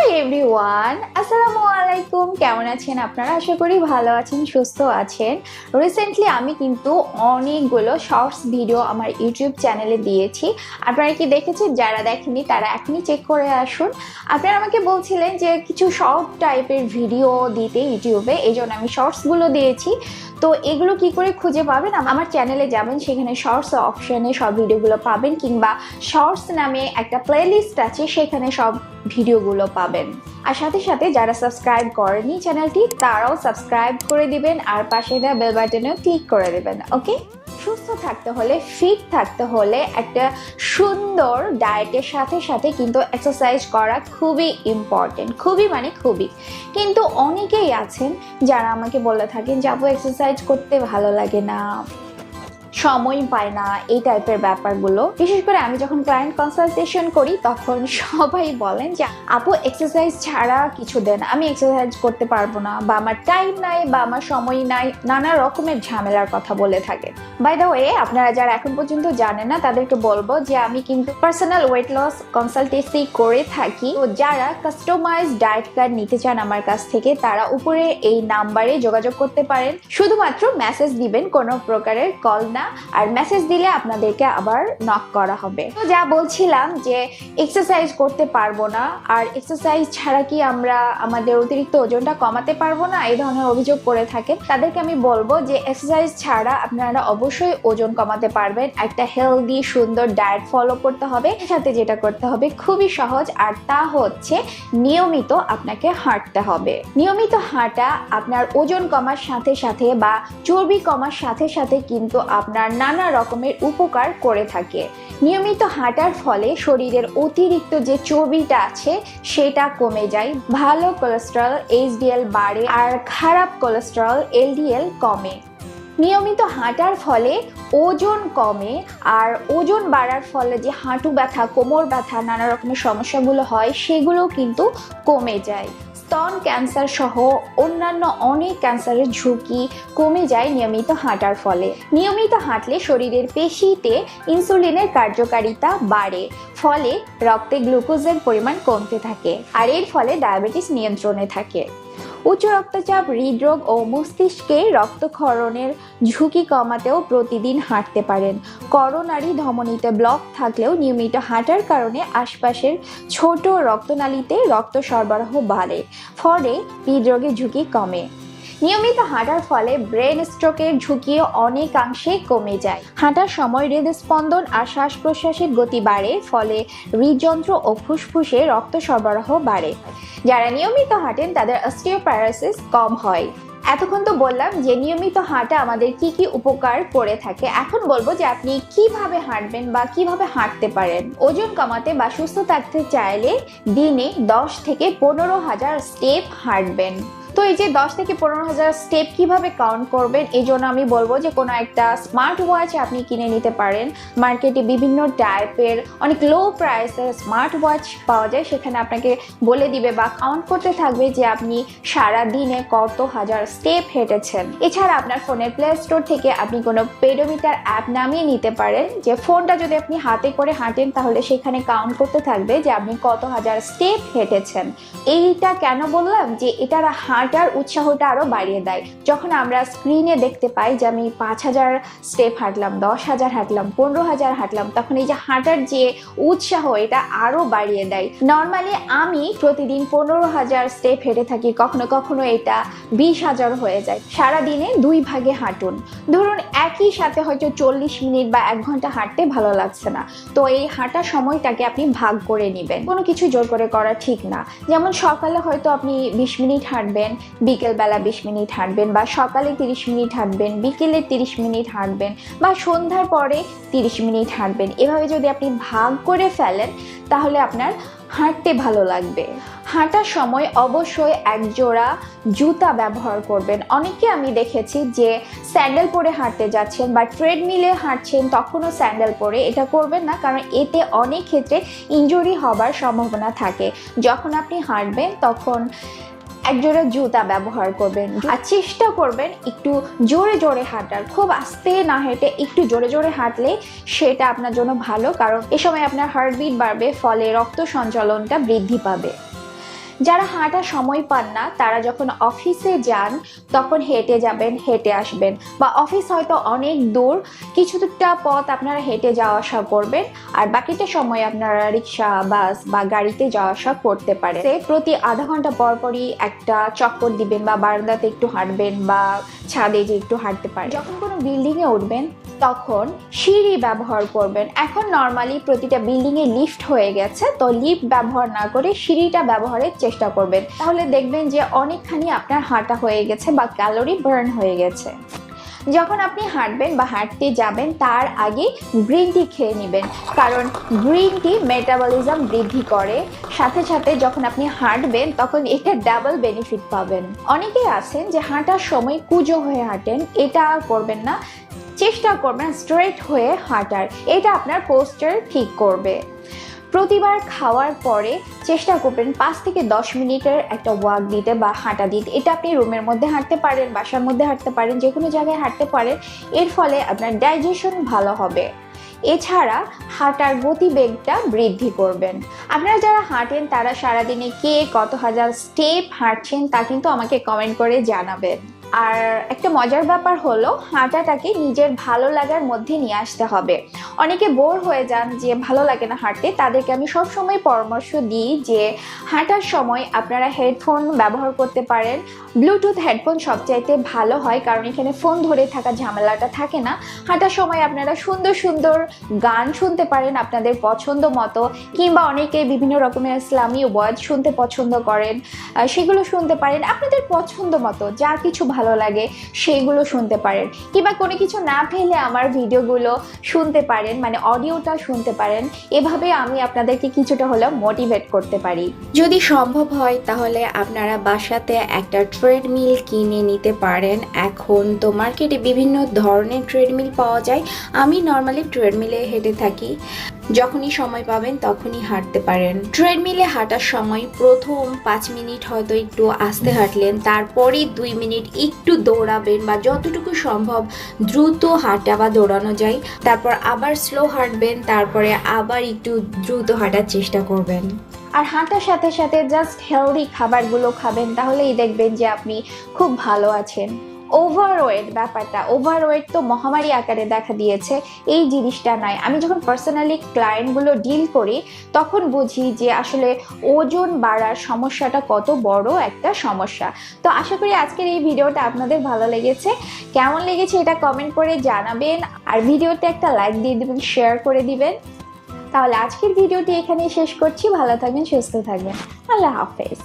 Hi everyone, আসসালামু আলাইকুম। কেমন আছেন আপনারা? আশা করি ভালো আছেন, সুস্থ আছেন। রিসেন্টলি আমি কিন্তু অনেকগুলো শর্টস ভিডিও আমার ইউটিউব চ্যানেলে দিয়েছি। আপনারা কি দেখেছেন? যারা দেখেনি তারা এখনই চেক করে আসুন। আপনারা আমাকে বলছিলেন যে কিছু শর্ট টাইপের ভিডিও দিতে ইউটিউবে, এই জন্য আমি শর্টসগুলো দিয়েছি। তো এগুলো কি করে খুঁজে পাবেন? আমার চ্যানেলে যাবেন, সেখানে শর্টস অপশনে সব ভিডিওগুলো পাবেন, কিংবা শর্টস নামে একটা প্লেলিস্ট আছে, সেখানে সব ভিডিওগুলো পাবেন। আর সাথে সাথে যারা সাবস্ক্রাইব করেনি চ্যানেলটি, তারাও সাবস্ক্রাইব করে দিবেন আর পাশে দেওয়া বেল বাটনেও ক্লিক করে দেবেন। ওকে, সুস্থ থাকতে হলে, ফিট থাকতে হলে একটা সুন্দর ডায়েটের সাথে সাথে কিন্তু এক্সারসাইজ করা খুবই ইম্পর্টেন্ট। খুবই। কিন্তু অনেকেই আছেন যারা আমাকে বলে থাকেন যে আপু এক্সারসাইজ করতে ভালো লাগে না, সময় পায় না, এই টাইপের ব্যাপারগুলো। বিশেষ করে আমি যখন ক্লায়েন্ট কনসালটেশন করি তখন সবাই বলেন যে আপু এক্সারসাইজ ছাড়া কিছু দেন, আমি এক্সারসাইজ করতে পারবো না, বা আমার টাইম নাই, বা আমার সময় নাই, নানা রকমের ঝামেলার কথা বলে থাকে। বাই দ্য ওয়ে, আপনারা যারা এখন পর্যন্ত জানেন না তাদেরকে বলবো যে আমি কিন্তু পার্সোনাল ওয়েট লস কনসালটেন্সি করে থাকি। তো যারা কাস্টমাইজ ডায়েট প্ল্যান নিতে চান আমার কাছ থেকে, তারা উপরে এই নাম্বারে যোগাযোগ করতে পারেন। শুধুমাত্র মেসেজ দিবেন, কোনো প্রকারের কল না। আর মেসেজ দিলে আপনাদেরকে আবার নক করা হবে। তো যা বলছিলাম যে এক্সারসাইজ করতে পারবো না, আর এক্সারসাইজ ছাড়া কি আমরা আমাদের অতিরিক্ত ওজনটা কমাতে পারবো না, এই ধরনের অভিযোগ করে থাকেন। তাদেরকে আমি বলবো যে এক্সারসাইজ ছাড়া আপনারা অবশ্যই ওজন কমাতে পারবেন। একটা হেলদি সুন্দর ডায়েট ফলো করতে হবে। সাথে যেটা করতে হবে খুবই সহজ, আর তা হচ্ছে নিয়মিত আপনাকে হাঁটতে হবে। নিয়মিত হাঁটা আপনার ওজন কমার সাথে সাথে বা চর্বি কমার সাথে সাথে কিন্তু আপনার নানা রকমের উপকার করে থাকে। নিয়মিত হাঁটার ফলে শরীরের অতিরিক্ত যে চর্বিটা আছে সেটা কমে যায়, ভালো কোলেস্টেরল এইচডিএল বাড়ে, আর খারাপ কোলেস্টেরল এলডিএল কমে। নিয়মিত হাঁটার ফলে ওজন কমে, আর ওজন বাড়ার ফলে যে হাঁটু ব্যথা, কোমর ব্যথা, নানা রকমের সমস্যাগুলো হয় সেগুলো কিন্তু কমে যায়। স্তন ক্যান্সার সহ অন্যান্য অনেক ক্যান্সারের ঝুঁকি কমে যায় নিয়মিত হাঁটার ফলে। নিয়মিত হাঁটলে শরীরের পেশিতে ইনসুলিনের কার্যকারিতা বাড়ে, ফলে রক্তে গ্লুকোজের পরিমাণ কমতে থাকে, আর এর ফলে ডায়াবেটিস নিয়ন্ত্রণে থাকে। উচ্চ রক্তচাপ, হৃদরোগ ও মস্তিষ্কে রক্তক্ষরণের ঝুঁকি কমাতেও প্রতিদিন হাঁটতে পারেন। করোনারি ধমনীতে ব্লক থাকলেও নিয়মিত হাঁটার কারণে আশপাশের ছোট রক্তনালীতে রক্ত সরবরাহ বাড়ে, ফলে হৃদরোগের ঝুঁকি কমে। নিয়মিত হাঁটার ফলে ব্রেন স্ট্রোকের ঝুঁকিও অনেকাংশে কমে যায়। হাঁটার সময় হৃদস্পন্দন আর শ্বাস প্রশ্বাসের গতি বাড়ে, ফলে হৃদযন্ত্র ও ফুসফুসে রক্ত সরবরাহ বাড়ে। যারা নিয়মিত হাঁটেন তাদের অস্টিওপোরোসিস কম হয়। এতক্ষণ তো বললাম যে নিয়মিত হাঁটা আমাদের কি কি উপকার করে থাকে। এখন বলবো যে আপনি কিভাবে হাঁটবেন বা কিভাবে হাঁটতে পারেন। ওজন কমাতে বা সুস্থ থাকতে চাইলে দিনে 10 থেকে 15,000 স্টেপ হাঁটবেন। তো এই যে 10 থেকে 15,000 স্টেপ কিভাবে কাউন্ট করবেন, এই জন্য আমি বলবো যে কোনো একটা স্মার্ট ওয়াচ আপনি কিনে নিতে পারেন। মার্কেটে বিভিন্ন টাইপের অনেক লো প্রাইসের স্মার্ট ওয়াচ পাওয়া যায়, সেখানে আপনাকে বলে দিবে বা কাউন্ট করতে থাকবে যে আপনি সারা দিনে কত হাজার স্টেপ হেঁটেছেন। এছাড়া আপনার ফোনের প্লে স্টোর থেকে আপনি কোনো পেডোমিটার অ্যাপ নামিয়ে নিতে পারেন, যে ফোনটা যদি আপনি হাতে করে হাঁটেন তাহলে সেখানে কাউন্ট করতে থাকবে যে আপনি কত হাজার স্টেপ হেঁটেছেন। এইটা কেন বললাম, যে এটার হাঁটার উৎসাহটা আরো বাড়িয়ে দেয়। যখন আমরা স্ক্রিনে দেখতে পাই যে আমি 5,000 স্টেপ হাঁটলাম, 10,000 হাঁটলাম, 15,000 হাঁটলাম, তখন এই যে হাঁটার যে উৎসাহ এটা আরো বাড়িয়ে দেয়। নর্মালি আমি প্রতিদিন 15,000 স্টেপ হেঁটে থাকি, কখনো কখনো এটা 20,000 হয়ে যায়। সারাদিনে 2 ভাগে হাঁটুন। ধরুন একই সাথে হয়তো 40 মিনিট বা 1 ঘন্টা হাঁটতে ভালো লাগছে না, তো এই হাঁটার সময়টাকে আপনি ভাগ করে নেবেন। কোনো কিছু জোর করে করা ঠিক না। যেমন সকালে হয়তো আপনি 20 মিনিট হাঁটবেন, বিকেলবেলা 20 মিনিট হাঁটবেন, বা সকালে 30 মিনিট হাঁটবেন, বিকেলে 30 মিনিট হাঁটবেন, বা সন্ধ্যার পরে 30 মিনিট হাঁটবেন। এভাবে যদি আপনি ভাগ করে ফেলেন তাহলে আপনার হাঁটতে ভালো লাগবে। হাঁটার সময় অবশ্যই একজোড়া জুতা ব্যবহার করবেন। অনেকে আমি দেখেছি যে স্যান্ডেল পরে হাঁটতে যাচ্ছেন বা ট্রেডমিলে হাঁটছেন, তখনও স্যান্ডেল পরে। এটা করবেন না, কারণ এতে অনেক ক্ষেত্রে ইনজুরি হবার সম্ভাবনা থাকে। যখন আপনি হাঁটবেন তখন একজোড়া জুতা ব্যবহার করবেন, আর চেষ্টা করবেন একটু জোরে জোরে হাঁটার। খুব আস্তে না হেঁটে একটু জোরে জোরে হাঁটলে সেটা আপনার জন্য ভালো, কারণ এ সময় আপনার হার্টবিট বাড়বে, ফলে রক্ত সঞ্চালনটা বৃদ্ধি পাবে। যারা হাঁটার সময় পান না তারা যখন অফিসে যান তখন হেঁটে যাবেন, হেঁটে আসবেন, বা অফিস হয়তো অনেক দূর, কিছুটা পথ আপনারা হেঁটে যাওয়া আসা করবেন আর বাকিটা সময় আপনারা রিক্সা, বাস বা গাড়িতে যাওয়া আসা করতে পারেন। প্রতি আধা ঘন্টা পর পরই একটা চক্কর দিবেন বা বারান্দাতে একটু হাঁটবেন বা ছাদে যে একটু হাঁটতে পারেন। যখন কোনো বিল্ডিংয়ে উঠবেন তখন সিঁড়ি ব্যবহার করবেন। এখন নর্মালি প্রতিটা বিল্ডিংয়ে লিফট হয়ে গেছে, তো লিফট ব্যবহার না করে সিঁড়িটা ব্যবহারের চেষ্টা করবেন। তাহলে দেখবেন যে অনেকখানি আপনার হাঁটা হয়ে গেছে বা ক্যালোরি বার্ন হয়ে গেছে। যখন আপনি হাঁটবেন বা হাঁটতে যাবেন তার আগে গ্রিন টি খেয়ে নেবেন, কারণ গ্রিন টি মেটাবলিজম বৃদ্ধি করে। সাথে সাথে যখন আপনি হাঁটবেন তখন এটা ডাবল বেনিফিট পাবেন। অনেকেই আছেন যে হাঁটার সময় কুঁজো হয়ে হাঁটেন, এটা করবেন না। চেষ্টা করবেন স্ট্রেট হয়ে হাঁটার, এটা আপনার পোস্টার ঠিক করবে। প্রতিবার খাওয়ার পরে চেষ্টা করবেন 5 থেকে 10 মিনিটের একটা ওয়াক দিতে বা হাঁটা দিতে। এটা আপনি রুমের মধ্যে হাঁটতে পারেন, বাসার মধ্যে হাঁটতে পারেন, যে কোনো জায়গায় হাঁটতে পারেন। এর ফলে আপনার ডাইজেশন ভালো হবে। এছাড়া হাঁটার গতিবেগটা বৃদ্ধি করবেন। আপনারা যারা হাঁটেন তারা সারাদিনে কে কত হাজার স্টেপ হাঁটছেন তা কিন্তু আমাকে কমেন্ট করে জানাবেন। আর একটা মজার ব্যাপার হলো হাঁটাটাকে নিজের ভালো লাগার মধ্যে নিয়ে আসতে হবে। অনেকে বোর হয়ে যান যে ভালো লাগে না হাঁটতে, তাদেরকে আমি সবসময় পরামর্শ দিই যে হাঁটার সময় আপনারা হেডফোন ব্যবহার করতে পারেন। ব্লুটুথ হেডফোন সবচাইতে ভালো হয়, কারণ এখানে ফোন ধরে থাকা ঝামেলাটা থাকে না। হাঁটার সময় আপনারা সুন্দর সুন্দর গান শুনতে পারেন আপনাদের পছন্দ মতো, কিংবা অনেকে বিভিন্ন রকমের ইসলামী ওয়াজ শুনতে পছন্দ করেন, সেগুলো শুনতে পারেন। আপনাদের পছন্দ মতো যা কিছু ভালো লাগে সেগুলো শুনতে পারেন, কিংবা কোনো কিছু না পেলে আমার ভিডিওগুলো শুনতে পারেন, মানে অডিওটা শুনতে পারেন। এভাবে আমি আপনাদেরকে কিছুটা হলেও মোটিভেট করতে পারি। যদি সম্ভব হয় তাহলে আপনারা বাসাতে একটা ট্রেডমিল কিনে নিতে পারেন। এখন তো মার্কেটে বিভিন্ন ধরনের ট্রেডমিল পাওয়া যায়। আমি নর্মালি ট্রেডমিলে হেঁটে থাকি, যখনই সময় পাবেন তখনই হাঁটতে পারেন। ট্রেডমিলে হাঁটার সময় প্রথম 5 মিনিট হয়তো একটু আস্তে হাঁটলেন, তারপরে 2 মিনিট একটু দৌড়াবেন বা যতটুকু সম্ভব দ্রুত হাঁটা বা দৌড়ানো যায়, তারপর আবার স্লো হাঁটবেন, তারপরে আবার একটু দ্রুত হাঁটার চেষ্টা করবেন। আর হাঁটার সাথে সাথে জাস্ট হেলদি খাবারগুলো খাবেন, তাহলেই দেখবেন যে আপনি খুব ভালো আছেন। ওভারওয়েট ব্যাপারটা, ওভারওয়েট তো মহামারী আকারে দেখা দিয়েছে, এই জিনিসটা নয়। আমি যখন পার্সোনালি ক্লায়েন্টগুলো ডিল করি তখন বুঝি যে আসলে ওজন বাড়ার সমস্যাটা কত বড় একটা সমস্যা। তো আশা করি আজকের এই ভিডিওটা আপনাদের ভালো লেগেছে। কেমন লেগেছে এটা কমেন্ট করে জানাবেন, আর ভিডিওতে একটা লাইক দিয়ে দিবেন, শেয়ার করে দিবেন। তাহলে আজকের ভিডিওটি এখানেই শেষ করছি। ভালো থাকবেন, সুস্থ থাকবেন। আল্লাহ হাফেজ।